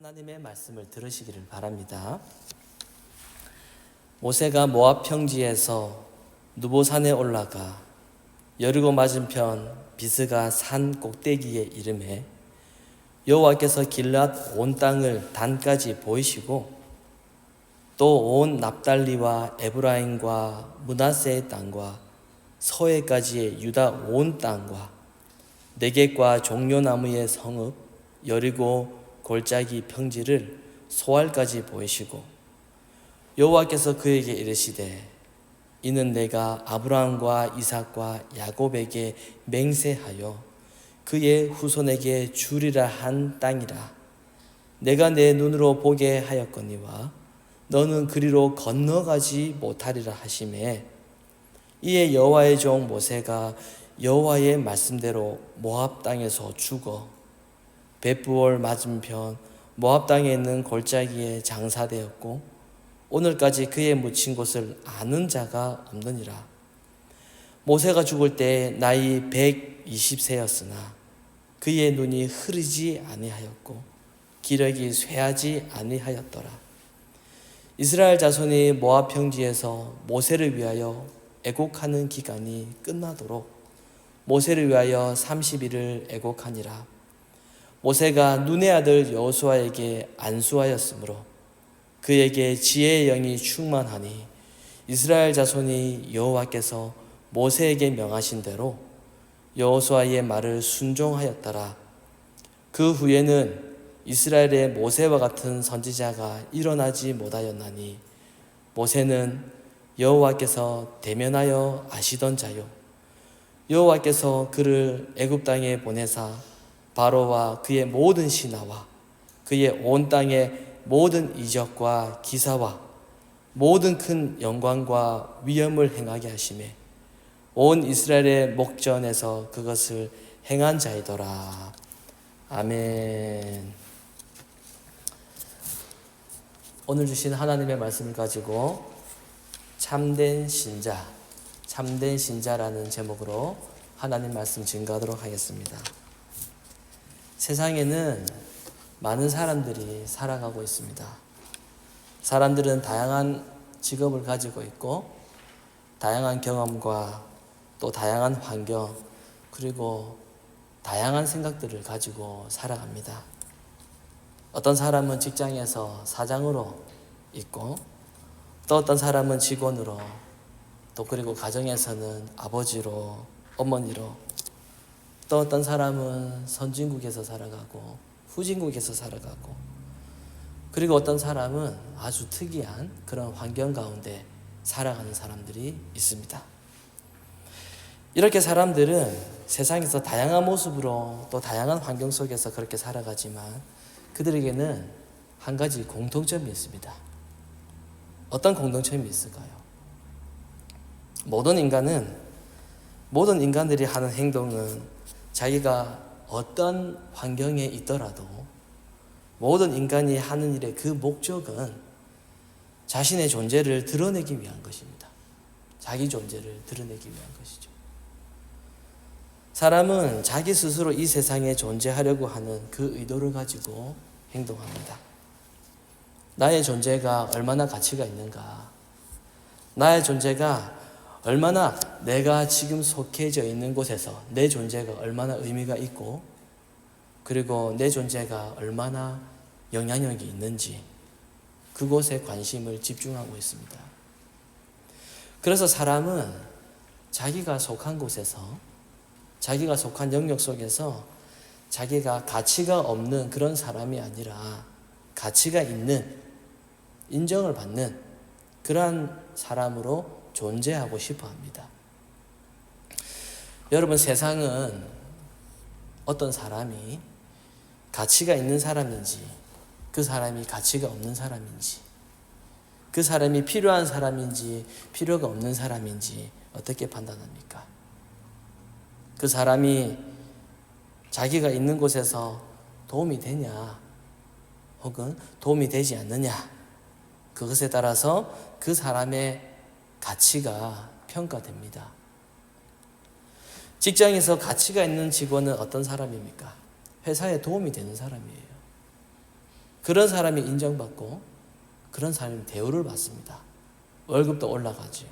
하나님의 말씀을 들으시기를 바랍니다. 모세가 모압 평지에서 누보산에 올라가 여리고 맞은편 비스가 산 꼭대기에 이르매 여호와께서 길앗 온 땅을 단까지 보이시고 또 온 납달리와 에브라임과 므낫세의 땅과 서해까지의 유다 온 땅과 네겝과 종려나무의 성읍 여리고 골짜기 평지를 소알까지 보이시고 여호와께서 그에게 이르시되 이는 내가 아브라함과 이삭과 야곱에게 맹세하여 그의 후손에게 주리라 한 땅이라. 내가 내 눈으로 보게 하였거니와 너는 그리로 건너가지 못하리라 하시매 이에 여호와의 종 모세가 여호와의 말씀대로 모압 땅에서 죽어 벳부올 맞은편 모압 땅에 있는 골짜기에 장사되었고 오늘까지 그의 묻힌 곳을 아는 자가 없느니라. 모세가 죽을 때 나이 120세였으나 그의 눈이 흐리지 아니하였고 기력이 쇠하지 아니하였더라. 이스라엘 자손이 모압 평지에서 모세를 위하여 애곡하는 기간이 끝나도록 모세를 위하여 30일을 애곡하니라. 모세가 눈의 아들 여호수아에게 안수하였으므로 그에게 지혜의 영이 충만하니 이스라엘 자손이 여호와께서 모세에게 명하신 대로 여호수아의 말을 순종하였더라. 그 후에는 이스라엘의 모세와 같은 선지자가 일어나지 못하였나니 모세는 여호와께서 대면하여 아시던 자요 여호와께서 그를 애굽 땅에 보내사 바로와 그의 모든 신하와 그의 온 땅의 모든 이적과 기사와 모든 큰 영광과 위엄을 행하게 하시매 온 이스라엘의 목전에서 그것을 행한 자이더라. 아멘. 오늘 주신 하나님의 말씀을 가지고 참된 신자라는 제목으로 하나님 말씀 증거하도록 하겠습니다. 세상에는 많은 사람들이 살아가고 있습니다. 사람들은 다양한 직업을 가지고 있고 다양한 경험과 또 다양한 환경 그리고 다양한 생각들을 가지고 살아갑니다. 어떤 사람은 직장에서 사장으로 있고 또 어떤 사람은 직원으로 또 그리고 가정에서는 아버지로 어머니로 또 어떤 사람은 선진국에서 살아가고 후진국에서 살아가고 그리고 어떤 사람은 아주 특이한 그런 환경 가운데 살아가는 사람들이 있습니다. 이렇게 사람들은 세상에서 다양한 모습으로 또 다양한 환경 속에서 그렇게 살아가지만 그들에게는 한 가지 공통점이 있습니다. 어떤 공통점이 있을까요? 모든 인간들이 하는 행동은 자기가 어떤 환경에 있더라도 모든 인간이 하는 일의 그 목적은 자신의 존재를 드러내기 위한 것입니다. 자기 존재를 드러내기 위한 것이죠. 사람은 자기 스스로 이 세상에 존재하려고 하는 그 의도를 가지고 행동합니다. 나의 존재가 얼마나 가치가 있는가? 나의 존재가 얼마나 내가 지금 속해져 있는 곳에서 내 존재가 얼마나 의미가 있고 그리고 내 존재가 얼마나 영향력이 있는지 그곳에 관심을 집중하고 있습니다. 그래서 사람은 자기가 속한 곳에서 자기가 속한 영역 속에서 자기가 가치가 없는 그런 사람이 아니라 가치가 있는 인정을 받는 그러한 사람으로 존재하고 싶어 합니다. 여러분, 세상은 어떤 사람이 가치가 있는 사람인지 그 사람이 가치가 없는 사람인지 그 사람이 필요한 사람인지 필요가 없는 사람인지 어떻게 판단합니까? 그 사람이 자기가 있는 곳에서 도움이 되냐 혹은 도움이 되지 않느냐 그것에 따라서 그 사람의 가치가 평가됩니다. 직장에서 가치가 있는 직원은 어떤 사람입니까? 회사에 도움이 되는 사람이에요. 그런 사람이 인정받고 그런 사람이 대우를 받습니다. 월급도 올라가죠.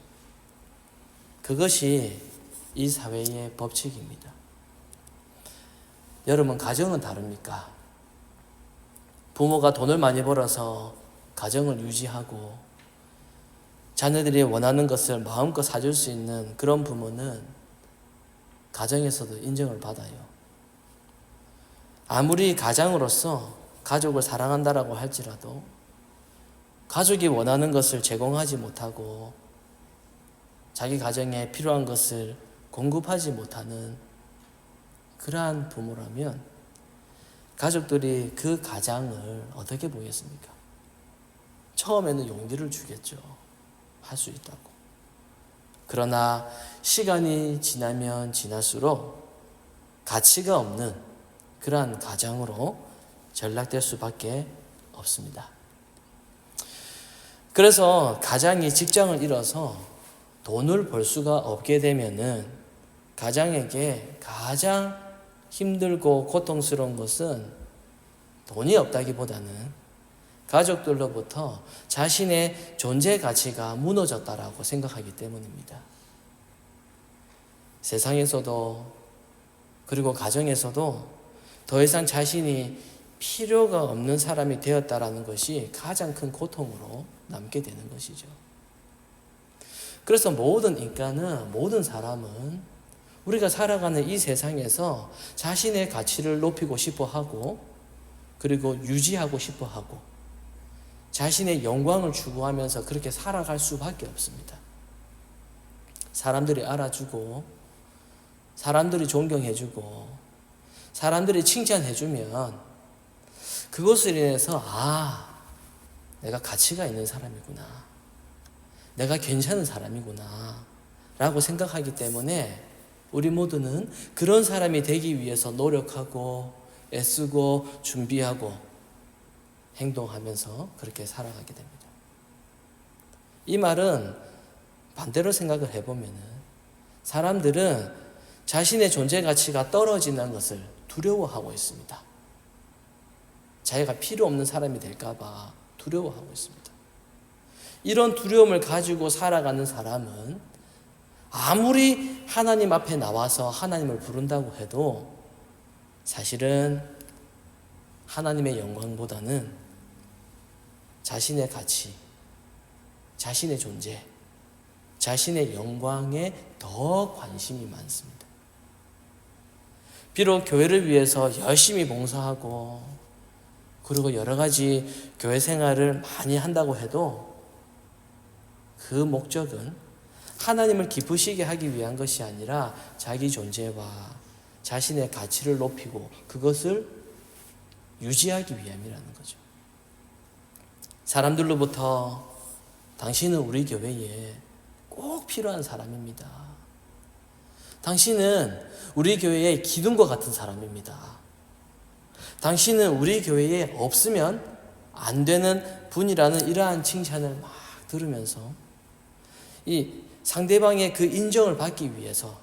그것이 이 사회의 법칙입니다. 여러분, 가정은 다릅니까? 부모가 돈을 많이 벌어서 가정을 유지하고 자녀들이 원하는 것을 마음껏 사줄 수 있는 그런 부모는 가정에서도 인정을 받아요. 아무리 가장으로서 가족을 사랑한다라고 할지라도 가족이 원하는 것을 제공하지 못하고 자기 가정에 필요한 것을 공급하지 못하는 그러한 부모라면 가족들이 그 가장을 어떻게 보겠습니까? 처음에는 용기를 주겠죠. 할 수 있다고. 그러나 시간이 지나면 지날수록 가치가 없는 그러한 가장으로 전락될 수밖에 없습니다. 그래서 가장이 직장을 잃어서 돈을 벌 수가 없게 되면은 가장에게 가장 힘들고 고통스러운 것은 돈이 없다기보다는 가족들로부터 자신의 존재 가치가 무너졌다라고 생각하기 때문입니다. 세상에서도 그리고 가정에서도 더 이상 자신이 필요가 없는 사람이 되었다라는 것이 가장 큰 고통으로 남게 되는 것이죠. 그래서 모든 인간은, 모든 사람은 우리가 살아가는 이 세상에서 자신의 가치를 높이고 싶어 하고 그리고 유지하고 싶어 하고 자신의 영광을 추구하면서 그렇게 살아갈 수밖에 없습니다. 사람들이 알아주고 사람들이 존경해주고 사람들이 칭찬해주면 그것을 인해서 내가 가치가 있는 사람이구나, 내가 괜찮은 사람이구나 라고 생각하기 때문에 우리 모두는 그런 사람이 되기 위해서 노력하고 애쓰고 준비하고 행동하면서 그렇게 살아가게 됩니다. 이 말은 반대로 생각을 해보면 사람들은 자신의 존재 가치가 떨어지는 것을 두려워하고 있습니다. 자기가 필요 없는 사람이 될까봐 두려워하고 있습니다. 이런 두려움을 가지고 살아가는 사람은 아무리 하나님 앞에 나와서 하나님을 부른다고 해도 사실은 하나님의 영광보다는 자신의 가치, 자신의 존재, 자신의 영광에 더 관심이 많습니다. 비록 교회를 위해서 열심히 봉사하고 그리고 여러 가지 교회 생활을 많이 한다고 해도 그 목적은 하나님을 기쁘시게 하기 위한 것이 아니라 자기 존재와 자신의 가치를 높이고 그것을 유지하기 위함이라는 거죠. 사람들로부터 당신은 우리 교회에 꼭 필요한 사람입니다. 당신은 우리 교회의 기둥과 같은 사람입니다. 당신은 우리 교회에 없으면 안 되는 분이라는 이러한 칭찬을 막 들으면서 이 상대방의 그 인정을 받기 위해서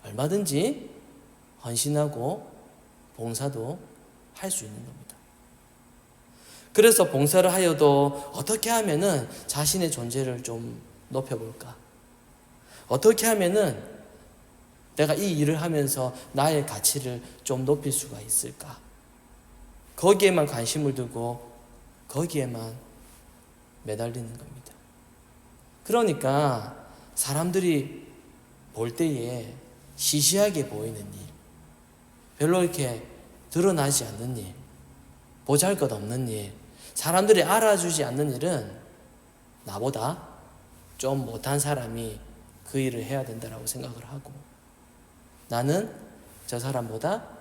얼마든지 헌신하고 봉사도 할 수 있는 겁니다. 그래서 봉사를 하여도 어떻게 하면은 자신의 존재를 좀 높여볼까? 어떻게 하면은 내가 이 일을 하면서 나의 가치를 좀 높일 수가 있을까? 거기에만 관심을 두고 거기에만 매달리는 겁니다. 그러니까 사람들이 볼 때에 시시하게 보이는 일, 별로 이렇게 드러나지 않는 일, 보잘것없는 일, 사람들이 알아주지 않는 일은 나보다 좀 못한 사람이 그 일을 해야 된다고 생각을 하고 나는 저 사람보다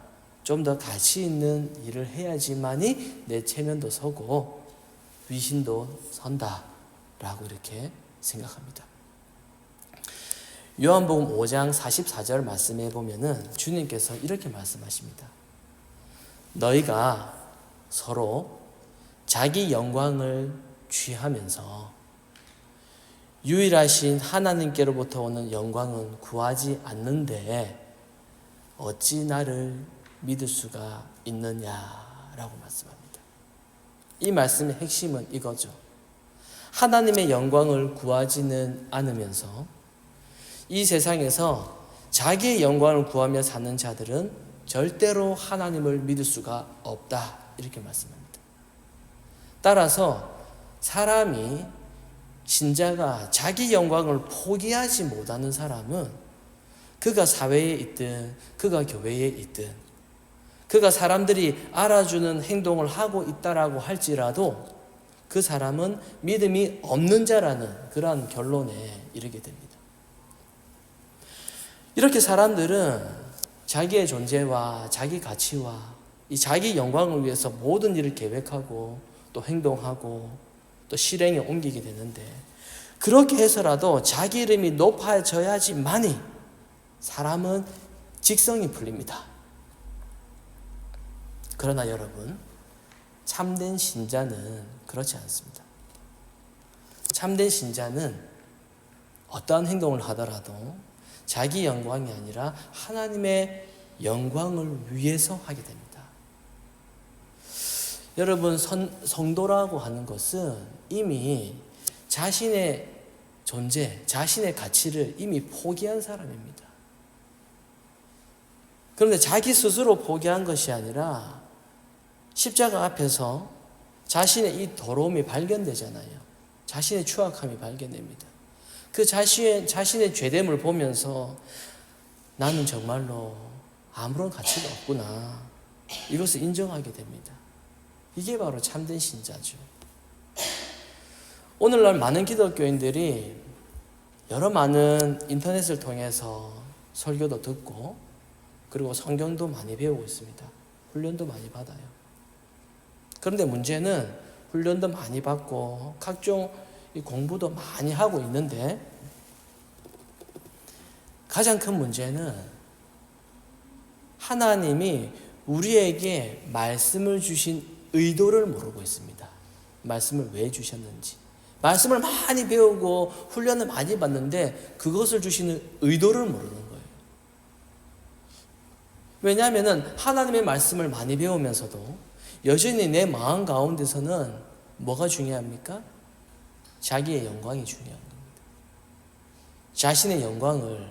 좀 더 가치 있는 일을 해야지만이 내 체면도 서고 위신도 선다라고 이렇게 생각합니다. 요한복음 5장 44절 말씀에 보면은 주님께서 이렇게 말씀하십니다. 너희가 서로 자기 영광을 취하면서 유일하신 하나님께로부터 오는 영광은 구하지 않는데 어찌 나를 믿을 수가 있느냐라고 말씀합니다. 이 말씀의 핵심은 이거죠. 하나님의 영광을 구하지는 않으면서 이 세상에서 자기의 영광을 구하며 사는 자들은 절대로 하나님을 믿을 수가 없다. 이렇게 말씀합니다. 따라서 사람이, 신자가 자기 영광을 포기하지 못하는 사람은 그가 사회에 있든 그가 교회에 있든 그가 사람들이 알아주는 행동을 하고 있다라고 할지라도 그 사람은 믿음이 없는 자라는 그러한 결론에 이르게 됩니다. 이렇게 사람들은 자기의 존재와 자기 가치와 이 자기 영광을 위해서 모든 일을 계획하고 또 행동하고 또 실행에 옮기게 되는데, 그렇게 해서라도 자기 이름이 높아져야지만이 사람은 직성이 풀립니다. 그러나 여러분, 참된 신자는 그렇지 않습니다. 참된 신자는 어떠한 행동을 하더라도 자기 영광이 아니라 하나님의 영광을 위해서 하게 됩니다. 여러분, 성도라고 하는 것은 이미 자신의 존재, 자신의 가치를 이미 포기한 사람입니다. 그런데 자기 스스로 포기한 것이 아니라 십자가 앞에서 자신의 이 더러움이 발견되잖아요. 자신의 추악함이 발견됩니다. 그 자신의 죄됨을 보면서 나는 정말로 아무런 가치가 없구나, 이것을 인정하게 됩니다. 이게 바로 참된 신자죠. 오늘날 많은 기독교인들이 여러 많은 인터넷을 통해서 설교도 듣고 그리고 성경도 많이 배우고 있습니다. 훈련도 많이 받아요. 그런데 문제는 훈련도 많이 받고 각종 공부도 많이 하고 있는데 가장 큰 문제는 하나님이 우리에게 말씀을 주신 의도를 모르고 있습니다. 말씀을 왜 주셨는지. 말씀을 많이 배우고 훈련을 많이 받는데 그것을 주시는 의도를 모르는 거예요. 왜냐하면 하나님의 말씀을 많이 배우면서도 여전히 내 마음 가운데서는 뭐가 중요합니까? 자기의 영광이 중요한 겁니다. 자신의 영광을,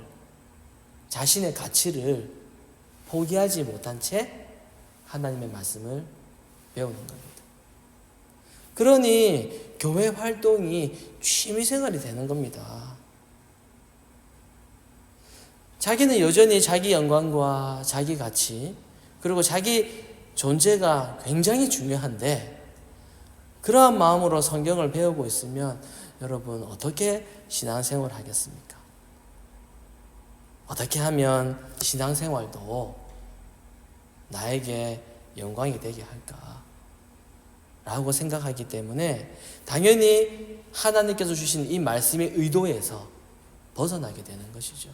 자신의 가치를 포기하지 못한 채 하나님의 말씀을 배우는 겁니다. 그러니 교회 활동이 취미생활이 되는 겁니다. 자기는 여전히 자기 영광과 자기 가치 그리고 자기 존재가 굉장히 중요한데 그러한 마음으로 성경을 배우고 있으면 여러분 어떻게 신앙생활을 하겠습니까? 어떻게 하면 신앙생활도 나에게 영광이 되게 할까? 라고 생각하기 때문에 당연히 하나님께서 주신 이 말씀의 의도에서 벗어나게 되는 것이죠.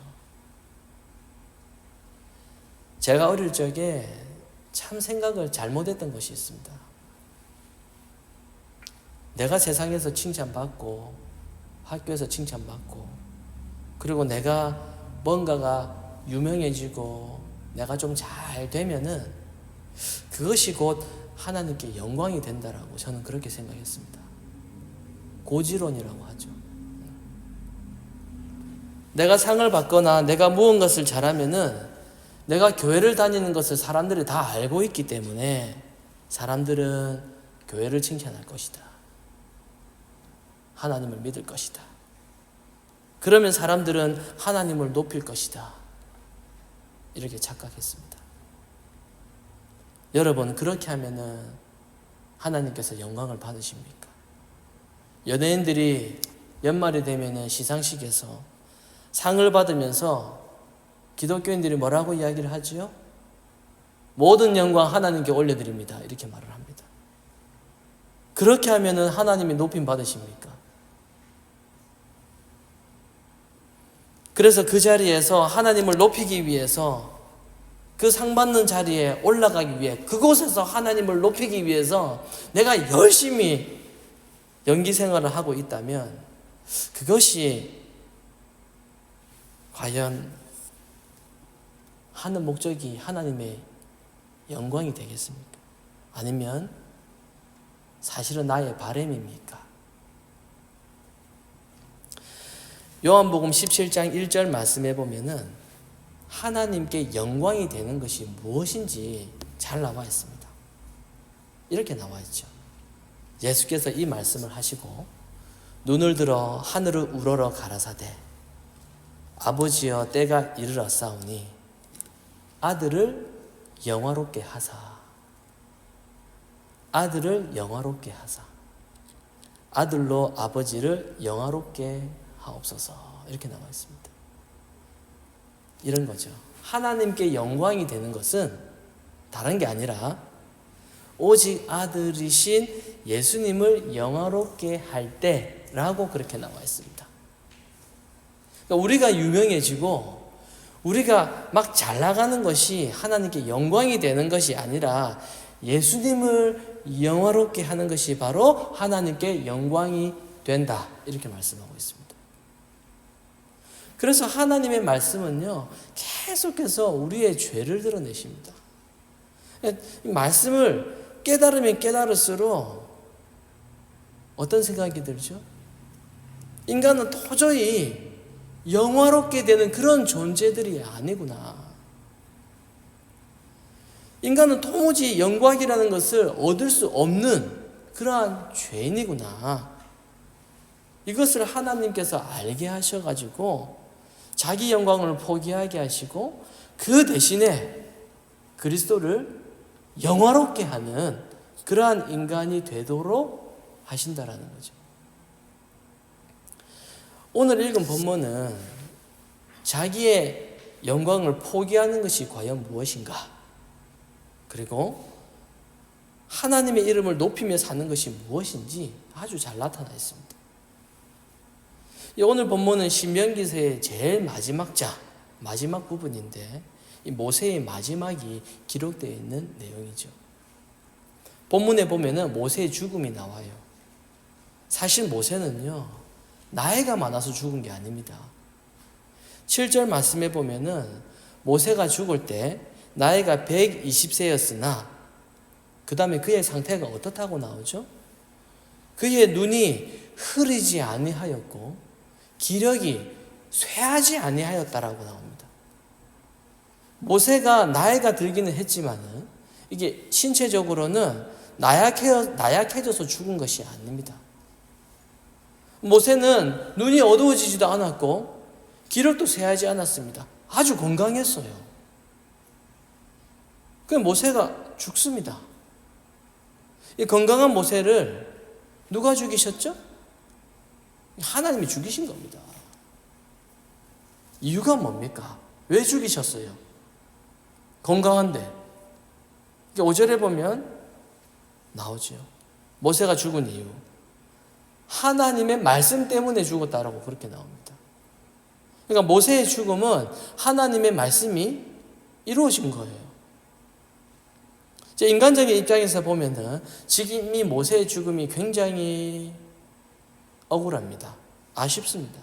제가 어릴 적에 참 생각을 잘못했던 것이 있습니다. 내가 세상에서 칭찬받고 학교에서 칭찬받고 그리고 내가 뭔가가 유명해지고 내가 좀 잘 되면은 그것이 곧 하나님께 영광이 된다라고 저는 그렇게 생각했습니다. 고지론이라고 하죠. 내가 상을 받거나 내가 무언가를 잘하면은 내가 교회를 다니는 것을 사람들이 다 알고 있기 때문에 사람들은 교회를 칭찬할 것이다. 하나님을 믿을 것이다. 그러면 사람들은 하나님을 높일 것이다. 이렇게 착각했습니다. 여러분, 그렇게 하면은 하나님께서 영광을 받으십니까? 연예인들이 연말이 되면은 시상식에서 상을 받으면서 기독교인들이 뭐라고 이야기를 하지요? 모든 영광 하나님께 올려드립니다. 이렇게 말을 합니다. 그렇게 하면은 하나님이 높임 받으십니까? 그래서 그 자리에서 하나님을 높이기 위해서 그 상 받는 자리에 올라가기 위해 그곳에서 하나님을 높이기 위해서 내가 열심히 연기 생활을 하고 있다면 그것이 과연 하는 목적이 하나님의 영광이 되겠습니까? 아니면 사실은 나의 바람입니까? 요한복음 17장 1절 말씀해 보면은 하나님께 영광이 되는 것이 무엇인지 잘 나와 있습니다. 이렇게 나와 있죠. 예수께서 이 말씀을 하시고 눈을 들어 하늘을 우러러 가라사대 아버지여 때가 이르렀사오니 아들을 영화롭게 하사 아들을 영화롭게 하사 아들로 아버지를 영화롭게 하옵소서 이렇게 나와 있습니다. 이런 거죠. 하나님께 영광이 되는 것은 다른 게 아니라 오직 아들이신 예수님을 영화롭게 할 때라고 그렇게 나와 있습니다. 그러니까 우리가 유명해지고 우리가 막 잘 나가는 것이 하나님께 영광이 되는 것이 아니라 예수님을 영화롭게 하는 것이 바로 하나님께 영광이 된다 이렇게 말씀하고 있습니다. 그래서 하나님의 말씀은요 계속해서 우리의 죄를 드러내십니다. 말씀을 깨달으면 깨달을수록 어떤 생각이 들죠? 인간은 도저히 영화롭게 되는 그런 존재들이 아니구나. 인간은 도무지 영광이라는 것을 얻을 수 없는 그러한 죄인이구나. 이것을 하나님께서 알게 하셔가지고 자기 영광을 포기하게 하시고 그 대신에 그리스도를 영화롭게 하는 그러한 인간이 되도록 하신다라는 거죠. 오늘 읽은 본문은 자기의 영광을 포기하는 것이 과연 무엇인가? 그리고 하나님의 이름을 높이며 사는 것이 무엇인지 아주 잘 나타나 있습니다. 오늘 본문은 신명기서의 제일 마지막 부분인데 이 모세의 마지막이 기록되어 있는 내용이죠. 본문에 보면은 모세의 죽음이 나와요. 사실 모세는요 나이가 많아서 죽은 게 아닙니다. 7절 말씀에 보면은 모세가 죽을 때 나이가 120세였으나 그 다음에 그의 상태가 어떻다고 나오죠? 그의 눈이 흐리지 아니하였고 기력이 쇠하지 아니하였다라고 나옵니다. 모세가 나이가 들기는 했지만은 이게 신체적으로는 나약해져서 죽은 것이 아닙니다. 모세는 눈이 어두워지지도 않았고 기력도 쇠하지 않았습니다. 아주 건강했어요. 그 모세가 죽습니다. 이 건강한 모세를 누가 죽이셨죠? 하나님이 죽이신 겁니다. 이유가 뭡니까? 왜 죽이셨어요? 건강한데. 5절에 보면 나오죠. 모세가 죽은 이유. 하나님의 말씀 때문에 죽었다라고 그렇게 나옵니다. 그러니까 모세의 죽음은 하나님의 말씀이 이루어진 거예요. 인간적인 입장에서 보면은 지금 이 모세의 죽음이 굉장히 억울합니다. 아쉽습니다.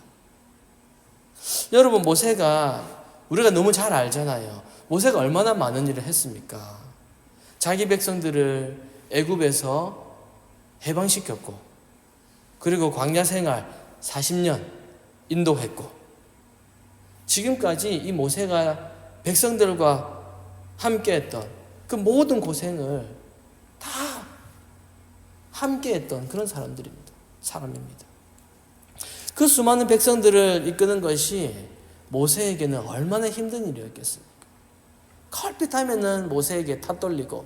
여러분 모세가 우리가 너무 잘 알잖아요. 모세가 얼마나 많은 일을 했습니까? 자기 백성들을 애굽에서 해방시켰고 그리고 광야 생활 40년 인도했고 지금까지 이 모세가 백성들과 함께했던 그 모든 고생을 다 함께했던 그런 사람입니다. 그 수많은 백성들을 이끄는 것이 모세에게는 얼마나 힘든 일이었겠습니까? 걸핏하면은 모세에게 탓돌리고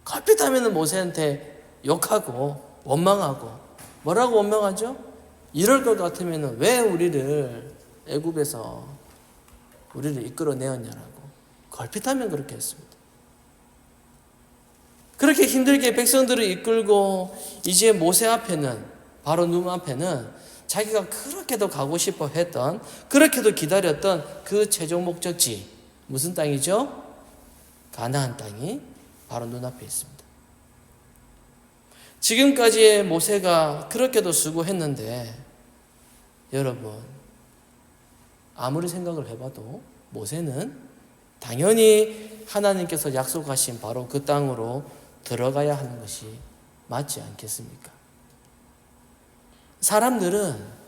걸핏하면은 모세한테 욕하고 원망하고 뭐라고 원망하죠? 이럴 것 같으면은 왜 우리를 애굽에서 우리를 이끌어내었냐라고 걸핏하면 그렇게 했습니다. 그렇게 힘들게 백성들을 이끌고 이제 모세 앞에는 바로 눈 앞에는 자기가 그렇게도 가고 싶어 했던 그렇게도 기다렸던 그 최종 목적지 무슨 땅이죠? 가나안 땅이 바로 눈앞에 있습니다. 지금까지의 모세가 그렇게도 수고했는데 여러분 아무리 생각을 해봐도 모세는 당연히 하나님께서 약속하신 바로 그 땅으로 들어가야 하는 것이 맞지 않겠습니까? 사람들은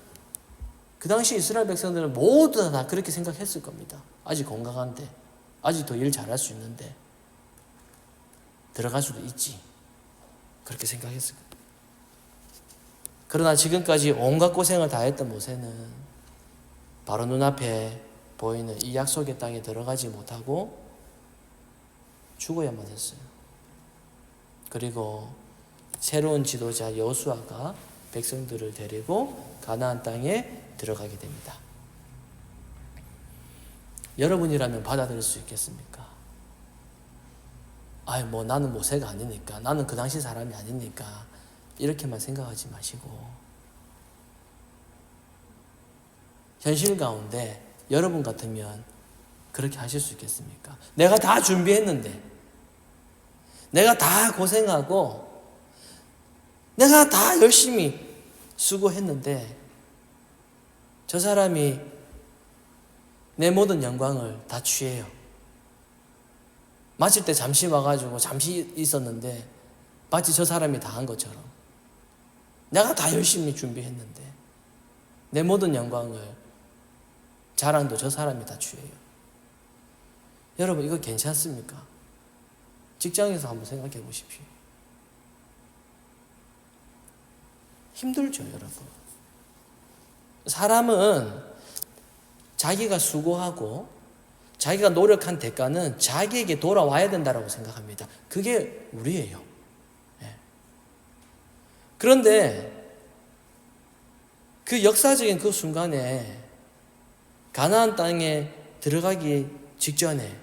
그 당시 이스라엘 백성들은 모두 다 그렇게 생각했을 겁니다. 아직 건강한데, 아직 더 일 잘할 수 있는데 들어갈 수도 있지, 그렇게 생각했을 겁니다. 그러나 지금까지 온갖 고생을 다 했던 모세는 바로 눈앞에 보이는 이 약속의 땅에 들어가지 못하고 죽어야만 했어요. 그리고 새로운 지도자 여호수아가 백성들을 데리고 가나안 땅에 들어가게 됩니다. 여러분이라면 받아들일 수 있겠습니까? 뭐 나는 모세가 아니니까, 나는 그 당시 사람이 아니니까 이렇게만 생각하지 마시고, 현실 가운데 여러분 같으면 그렇게 하실 수 있겠습니까? 내가 다 준비했는데, 내가 다 고생하고, 내가 다 열심히 수고했는데 저 사람이 내 모든 영광을 다 취해요. 마칠 때 잠시 와가지고 잠시 있었는데 마치 저 사람이 다 한 것처럼 내가 다 열심히 준비했는데 내 모든 영광을, 자랑도 저 사람이 다 취해요. 여러분, 이거 괜찮습니까? 직장에서 한번 생각해 보십시오. 힘들죠, 여러분. 사람은 자기가 수고하고 자기가 노력한 대가는 자기에게 돌아와야 된다고 생각합니다. 그게 우리예요. 그런데 그 역사적인 그 순간에 가나안 땅에 들어가기 직전에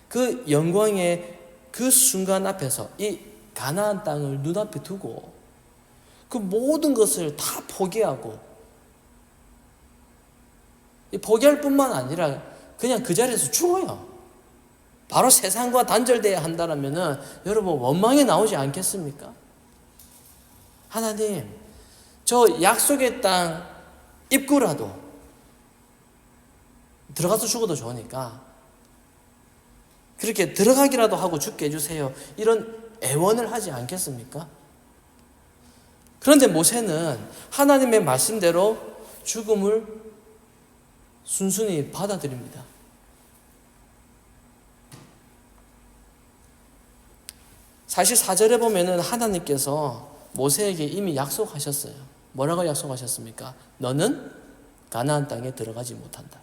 그 영광의 그 순간 앞에서 이 가나안 땅을 눈앞에 두고 그 모든 것을 다 포기하고, 포기할 뿐만 아니라 그냥 그 자리에서 죽어요. 바로 세상과 단절되어야 한다면 여러분 원망이 나오지 않겠습니까? 하나님, 저 약속의 땅 입구라도 들어가서 죽어도 좋으니까 그렇게 들어가기라도 하고 죽게 해주세요. 이런 애원을 하지 않겠습니까? 그런데 모세는 하나님의 말씀대로 죽음을 순순히 받아들입니다. 사실 4절에 보면은 하나님께서 모세에게 이미 약속하셨어요. 뭐라고 약속하셨습니까? 너는 가나안 땅에 들어가지 못한다.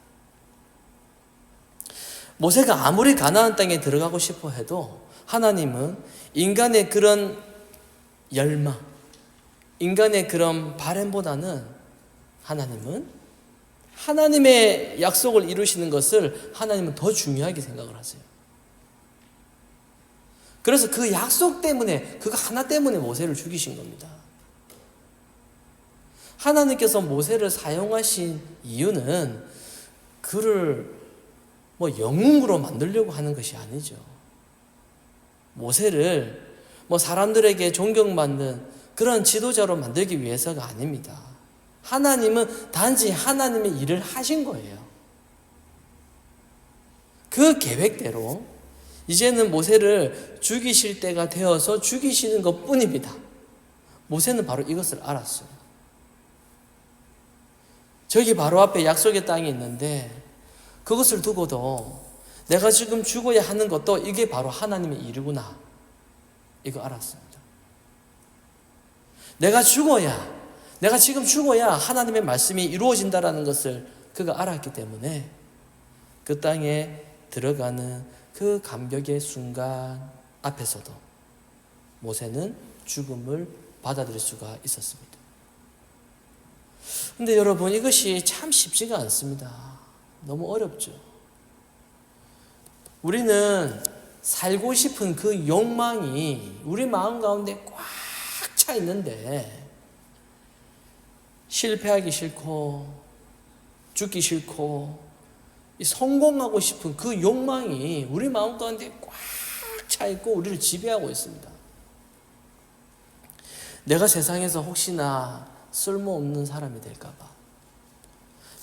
모세가 아무리 가나안 땅에 들어가고 싶어 해도 하나님은 인간의 그런 열망, 인간의 그런 바람보다는 하나님은 하나님의 약속을 이루시는 것을 하나님은 더 중요하게 생각을 하세요. 그래서 그 약속 때문에, 그거 하나 때문에 모세를 죽이신 겁니다. 하나님께서 모세를 사용하신 이유는 그를 영웅으로 만들려고 하는 것이 아니죠. 모세를 사람들에게 존경받는 그런 지도자로 만들기 위해서가 아닙니다. 하나님은 단지 하나님의 일을 하신 거예요. 그 계획대로 이제는 모세를 죽이실 때가 되어서 죽이시는 것 뿐입니다. 모세는 바로 이것을 알았어요. 저기 바로 앞에 약속의 땅이 있는데 그것을 두고도 내가 지금 죽어야 하는 것도 이게 바로 하나님의 일이구나, 이거 알았습니다. 내가 지금 죽어야 하나님의 말씀이 이루어진다라는 것을 그가 알았기 때문에 그 땅에 들어가는 그 감격의 순간 앞에서도 모세는 죽음을 받아들일 수가 있었습니다. 근데 여러분, 이것이 참 쉽지가 않습니다. 너무 어렵죠. 우리는 살고 싶은 그 욕망이 우리 마음 가운데 꽉 차 있는데 실패하기 싫고 죽기 싫고 성공하고 싶은 그 욕망이 우리 마음 가운데 꽉 차 있고 우리를 지배하고 있습니다. 내가 세상에서 혹시나 쓸모없는 사람이 될까 봐,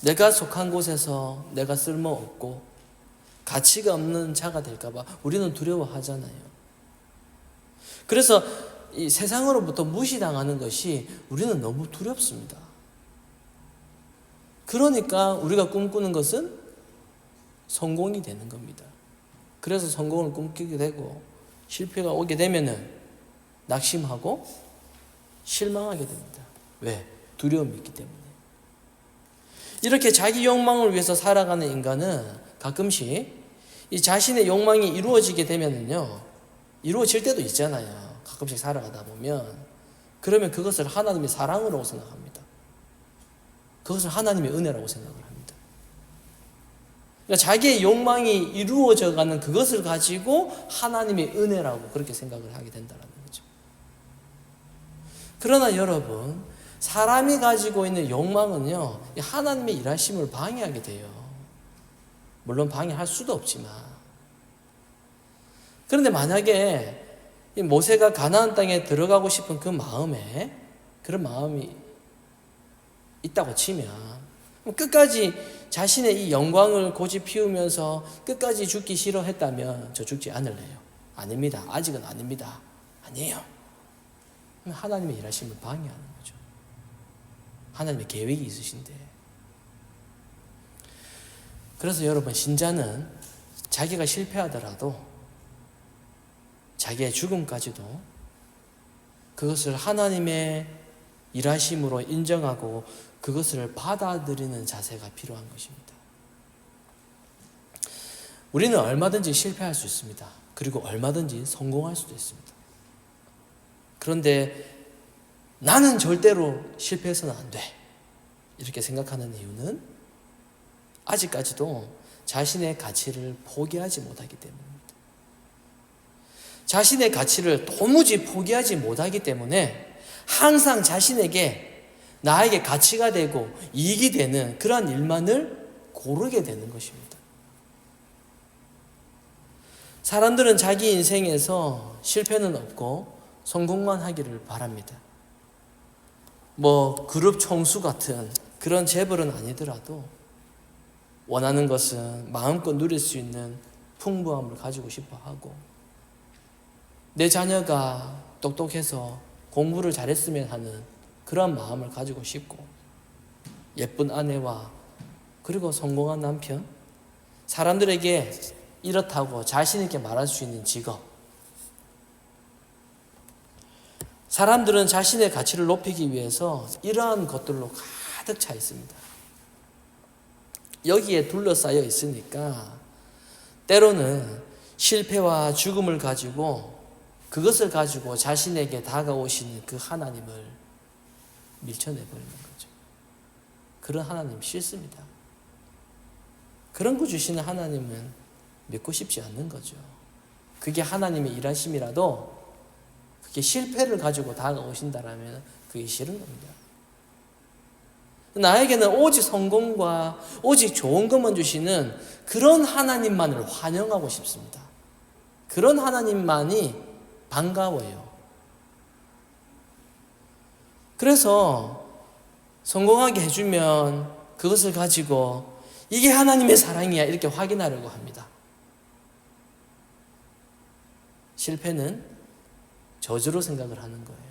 내가 속한 곳에서 내가 쓸모없고 가치가 없는 자가 될까 봐 우리는 두려워하잖아요. 그래서 이 세상으로부터 무시당하는 것이 우리는 너무 두렵습니다. 그러니까 우리가 꿈꾸는 것은 성공이 되는 겁니다. 그래서 성공을 꿈꾸게 되고 실패가 오게 되면은 낙심하고 실망하게 됩니다. 왜? 두려움이 있기 때문에. 이렇게 자기 욕망을 위해서 살아가는 인간은 가끔씩 이 자신의 욕망이 이루어지게 되면은요, 이루어질 때도 있잖아요. 가끔씩 살아가다 보면. 그러면 그것을 하나님의 사랑으로 생각합니다. 그것을 하나님의 은혜라고 생각을 합니다. 그러니까 자기의 욕망이 이루어져 가는 그것을 가지고 하나님의 은혜라고 그렇게 생각을 하게 된다는 거죠. 그러나 여러분, 사람이 가지고 있는 욕망은요, 하나님의 일하심을 방해하게 돼요. 물론 방해할 수도 없지만. 그런데 만약에 이 모세가 가나안 땅에 들어가고 싶은 그 마음에, 그런 마음이 있다고 치면 끝까지 자신의 이 영광을 고집 피우면서 끝까지 죽기 싫어했다면 저 죽지 않을래요? 아닙니다. 아직은 아닙니다. 아니에요. 하나님의 일하심을 방해하는 거죠. 하나님의 계획이 있으신데. 그래서 여러분, 신자는 자기가 실패하더라도 자기의 죽음까지도 그것을 하나님의 일하심으로 인정하고 그것을 받아들이는 자세가 필요한 것입니다. 우리는 얼마든지 실패할 수 있습니다. 그리고 얼마든지 성공할 수도 있습니다. 그런데 나는 절대로 실패해서는 안 돼, 이렇게 생각하는 이유는 아직까지도 자신의 가치를 포기하지 못하기 때문입니다. 자신의 가치를 도무지 포기하지 못하기 때문에 항상 자신에게, 나에게 가치가 되고 이익이 되는 그러한 일만을 고르게 되는 것입니다. 사람들은 자기 인생에서 실패는 없고 성공만 하기를 바랍니다. 그룹 총수 같은 그런 재벌은 아니더라도 원하는 것은 마음껏 누릴 수 있는 풍부함을 가지고 싶어 하고, 내 자녀가 똑똑해서 공부를 잘했으면 하는 그런 마음을 가지고 싶고, 예쁜 아내와 그리고 성공한 남편, 사람들에게 이렇다고 자신 있게 말할 수 있는 직업. 사람들은 자신의 가치를 높이기 위해서 이러한 것들로 가득 차 있습니다. 여기에 둘러싸여 있으니까 때로는 실패와 죽음을 가지고, 그것을 가지고 자신에게 다가오시는 그 하나님을 밀쳐내버리는 거죠. 그런 하나님 싫습니다. 그런 거 주시는 하나님은 믿고 싶지 않는 거죠. 그게 하나님의 일하심이라도 그게 실패를 가지고 다가오신다라면 그게 싫은 겁니다. 나에게는 오직 성공과 오직 좋은 것만 주시는 그런 하나님만을 환영하고 싶습니다. 그런 하나님만이 반가워요. 그래서 성공하게 해주면 그것을 가지고 이게 하나님의 사랑이야, 이렇게 확인하려고 합니다. 실패는 저주로 생각을 하는 거예요.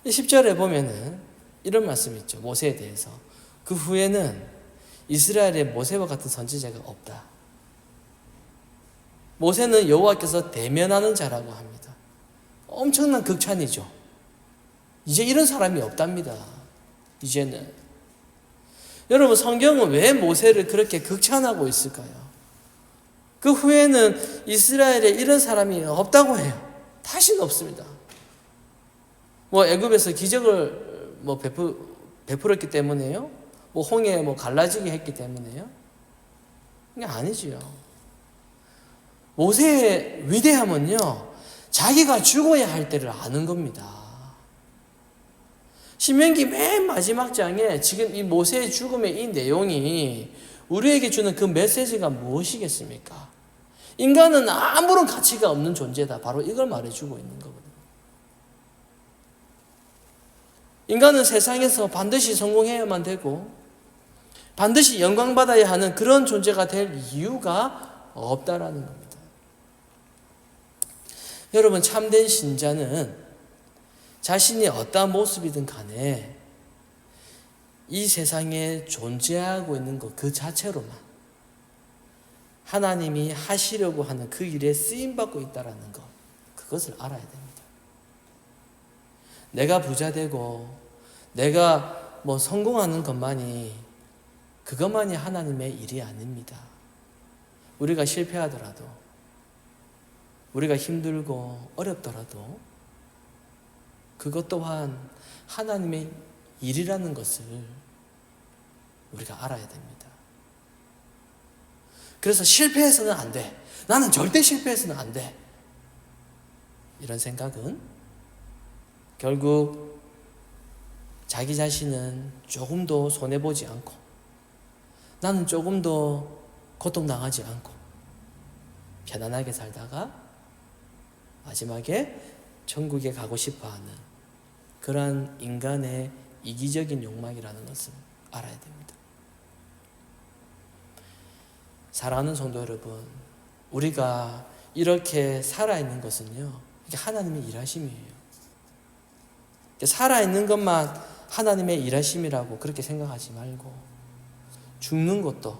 10절에 보면은 이런 말씀이 있죠. 모세에 대해서. 그 후에는 이스라엘에 모세와 같은 선지자가 없다. 모세는 여호와께서 대면하는 자라고 합니다. 엄청난 극찬이죠. 이제 이런 사람이 없답니다. 이제는. 여러분, 성경은 왜 모세를 그렇게 극찬하고 있을까요? 그 후에는 이스라엘에 이런 사람이 없다고 해요. 다시는 없습니다. 애굽에서 기적을 베풀었기 때문에요? 홍해 갈라지게 했기 때문에요? 그게 아니지요. 모세의 위대함은요, 자기가 죽어야 할 때를 아는 겁니다. 신명기 맨 마지막 장에 지금 이 모세의 죽음의 이 내용이 우리에게 주는 그 메시지가 무엇이겠습니까? 인간은 아무런 가치가 없는 존재다. 바로 이걸 말해주고 있는 거거든요. 인간은 세상에서 반드시 성공해야만 되고 반드시 영광받아야 하는 그런 존재가 될 이유가 없다라는 겁니다. 여러분, 참된 신자는 자신이 어떠한 모습이든 간에 이 세상에 존재하고 있는 것 그 자체로만 하나님이 하시려고 하는 그 일에 쓰임받고 있다는 것, 그것을 알아야 됩니다. 내가 부자 되고 내가 성공하는 것만이, 그것만이 하나님의 일이 아닙니다. 우리가 실패하더라도, 우리가 힘들고 어렵더라도 그것 또한 하나님의 일이라는 것을 우리가 알아야 됩니다. 그래서 실패해서는 안 돼. 나는 절대 실패해서는 안 돼. 이런 생각은 결국 자기 자신은 조금도 손해보지 않고, 나는 조금도 고통당하지 않고 편안하게 살다가 마지막에 천국에 가고 싶어하는 그러한 인간의 이기적인 욕망이라는 것을 알아야 됩니다. 사랑하는 성도 여러분, 우리가 이렇게 살아있는 것은요, 이게 하나님의 일하심이에요. 살아있는 것만 하나님의 일하심이라고 그렇게 생각하지 말고, 죽는 것도,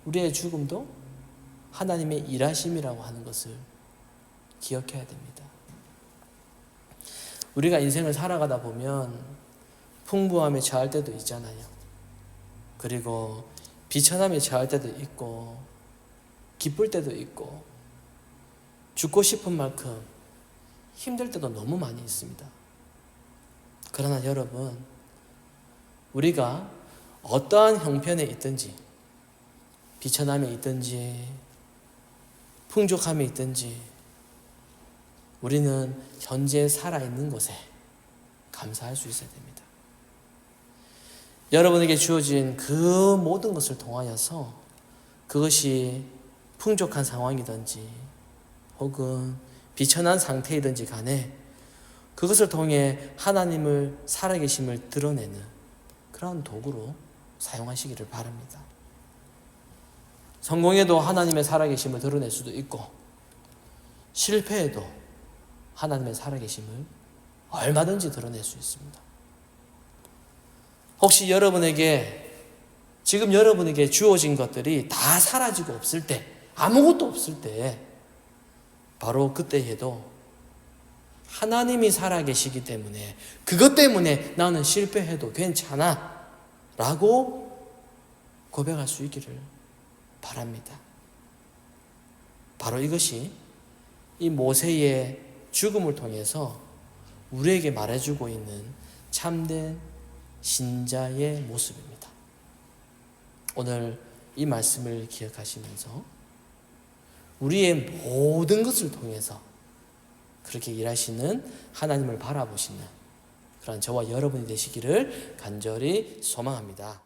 우리의 죽음도 하나님의 일하심이라고 하는 것을 기억해야 됩니다. 우리가 인생을 살아가다 보면 풍부함에 처할 때도 있잖아요. 그리고 비천함에 처할 때도 있고, 기쁠 때도 있고, 죽고 싶은 만큼 힘들 때도 너무 많이 있습니다. 그러나 여러분, 우리가 어떠한 형편에 있든지, 비천함에 있든지 풍족함에 있든지, 우리는 현재 살아있는 곳에 감사할 수 있어야 됩니다. 여러분에게 주어진 그 모든 것을 통하여서, 그것이 풍족한 상황이든지 혹은 비천한 상태이든지 간에 그것을 통해 하나님을 살아계심을 드러내는 그런 도구로 사용하시기를 바랍니다. 성공에도 하나님의 살아계심을 드러낼 수도 있고, 실패에도 하나님의 살아계심을 얼마든지 드러낼 수 있습니다. 혹시 지금 여러분에게 주어진 것들이 다 사라지고 없을 때, 아무것도 없을 때, 바로 그때에도 하나님이 살아계시기 때문에, 그것 때문에 나는 실패해도 괜찮아 라고 고백할 수 있기를 바랍니다. 바로 이것이 이 모세의 죽음을 통해서 우리에게 말해주고 있는 참된 신자의 모습입니다. 오늘 이 말씀을 기억하시면서 우리의 모든 것을 통해서 그렇게 일하시는 하나님을 바라보시는 그런 저와 여러분이 되시기를 간절히 소망합니다.